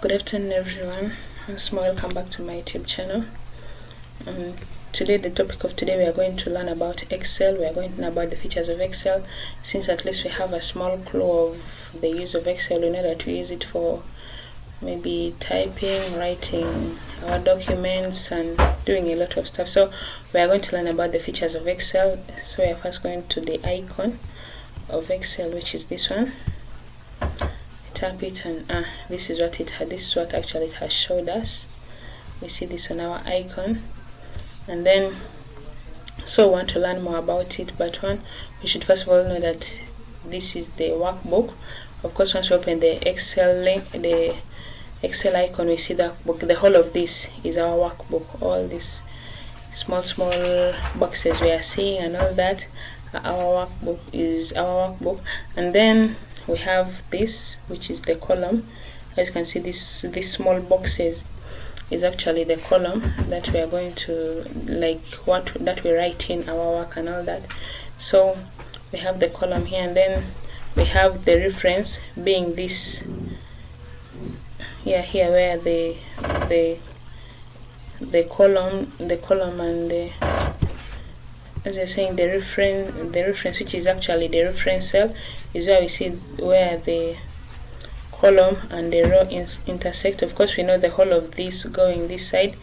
Good afternoon, everyone. Once more, welcome back to my YouTube channel. Today, the topic of today, we are going to learn about Excel. We are going to learn about the features of Excel. Since at least we have a small clue of the use of Excel, we know that we use it for maybe typing, writing our documents, and doing a lot of stuff. So we are going to learn about the features of Excel. So we are first going to the icon of Excel, which is this one. Tap it, and this is what it had. This is what actually it has showed us. We see this on our icon, and then so we want to learn more about it. But we should first of all know that this is the workbook. Of course, once we open the Excel link, the Excel icon, we see that book. The whole of this is our workbook. All these small boxes we are seeing and all that, our workbook is our workbook. And then we have this, which is the column. As you can see, these small boxes is actually the column that we are going to, like, what that we write in our work and all that. So we have the column here, and then we have the reference being this here where the column and the, as you're saying, the reference, which is actually the reference cell, is where we see where the column and the row intersect. Of course, we know the whole of this going this side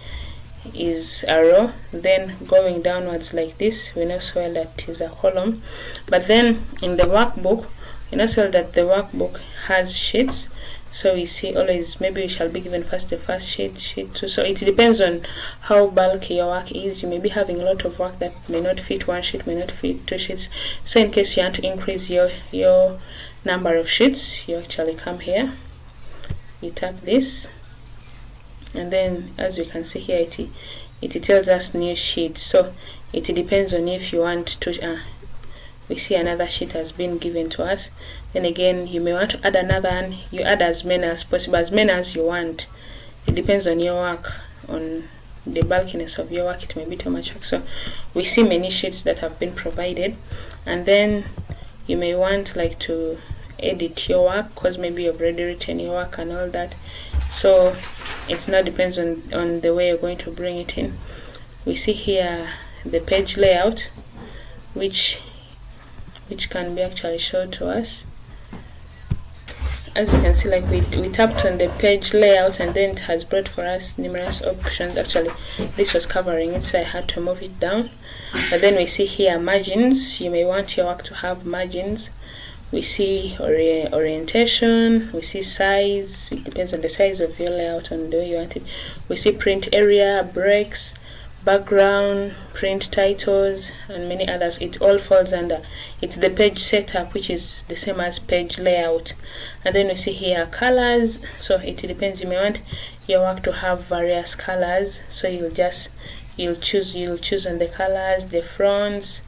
is a row, then going downwards like this, we know so well that is a column. But then in the workbook, we know so well that the workbook has sheets. So we see always, maybe we shall be given first the first sheet 2. So it depends on how bulky your work is. You may be having a lot of work that may not fit one sheet, may not fit 2 sheets. So in case you want to increase your number of sheets, you actually come here, you tap this, and then as we can see here, it tells us new sheet. So it depends on if you want to we see another sheet has been given to us. Then again, you may want to add another, and you add as many as possible, as many as you want. It depends on your work, on the bulkiness of your work. It may be too much work. So we see many sheets that have been provided, and then you may want like to edit your work, because maybe you've already written your work and all that. So it now depends on the way you're going to bring it in. We see here the page layout, which can be actually shown to us. As you can see, like we tapped on the page layout, and then it has brought for us numerous options. Actually, this was covering it, so I had to move it down. But then we see here margins. You may want your work to have margins. We see orientation. We see size. It depends on the size of your layout and the way you want it. We see print area, breaks, background, print titles, and many others. It all falls under, it's the page setup, which is the same as page layout. And then we see here colors. So it depends, you may want your work to have various colors, so you'll choose on the colors, the fonts,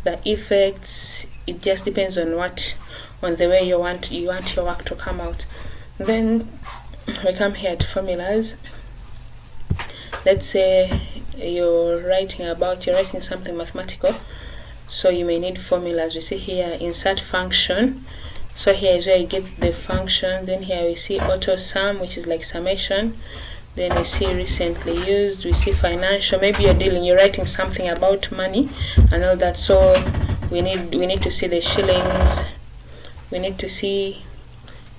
the effects. It just depends on the way you want your work to come out. Then we come here to formulas. Let's say you're writing something mathematical, so you may need formulas. We see here insert function. So here is where you get the function. Then here we see auto sum, which is like summation. Then we see recently used. We see financial. Maybe you're writing something about money and all that. So we need to see the shillings. We need to see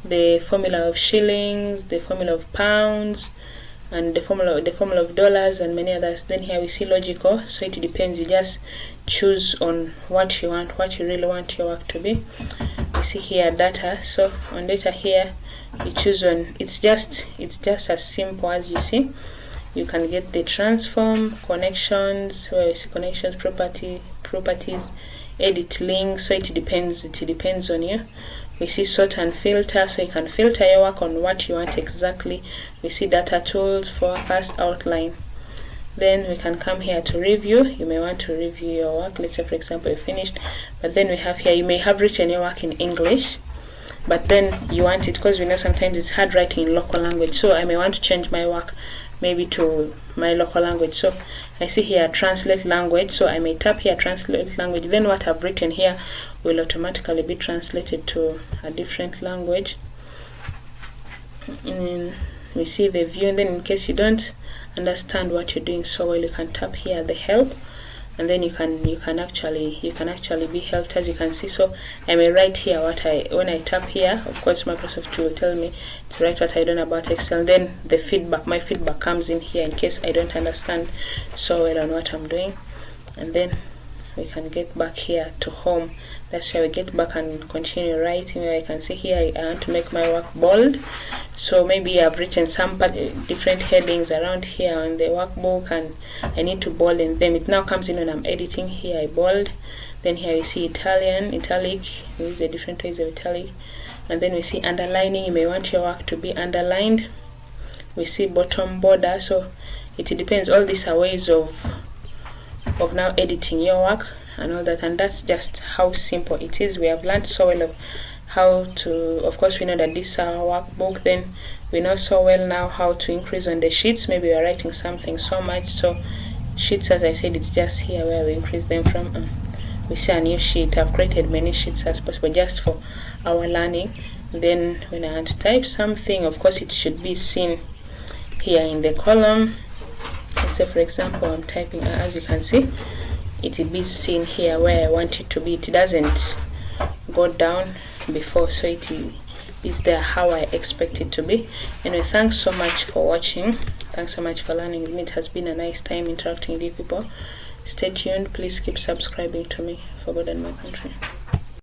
the formula of shillings, the formula of pounds, and the formula of dollars, and many others. Then here we see logical. So it depends, you just choose on what you really want your work to be. We see here data. So on data here, you choose on, it's just as simple as you see. You can get the transform, connections, where we see connections, properties, edit links. So it depends on you. We see sort and filter, so you can filter your work on what you want exactly. We see data tools, forecast, outline. Then we can come here to review. You may want to review your work. Let's say, for example, you finished, but then we have here, you may have written your work in English, but then you want it, because we know sometimes it's hard writing in local language. So I may want to change my work maybe to my local language. So I see here translate language, so I may tap here translate language. Then what I've written here will automatically be translated to a different language. we see the view, and then in case you don't understand what you're doing so well, you can tap here the help, and then you can actually be helped, as you can see. So I may write here when I tap here. Of course, Microsoft will tell me to write what I don't know about Excel. Then my feedback comes in here in case I don't understand so well on what I'm doing, and then we can get back here to home. That's why we get back and continue writing. I can see here I want to make my work bold, so maybe I've written some different headings around here on the workbook, and I need to bold in them. It now comes in when I'm editing. Here I bold, then here we see italic. We use the different ways of italic, and then we see underlining. You may want your work to be underlined. We see bottom border. So it depends. All these are ways of now editing your work and all that, and that's just how simple it is. We have learned so well of how to, of course we know that this is our workbook, then we know so well now how to increase on the sheets. Maybe we are writing something so much, so sheets, as I said, it's just here where we increase them from. We see a new sheet. I've created many sheets as possible just for our learning. Then when I want to type something, of course it should be seen here in the column. So for example, I'm typing, as you can see, it will be seen here where I want it to be. It doesn't go down before, so it is there how I expect it to be. Anyway, thanks so much for watching. Thanks so much for learning with me. It has been a nice time interacting with you people. Stay tuned. Please keep subscribing to me for God and my country.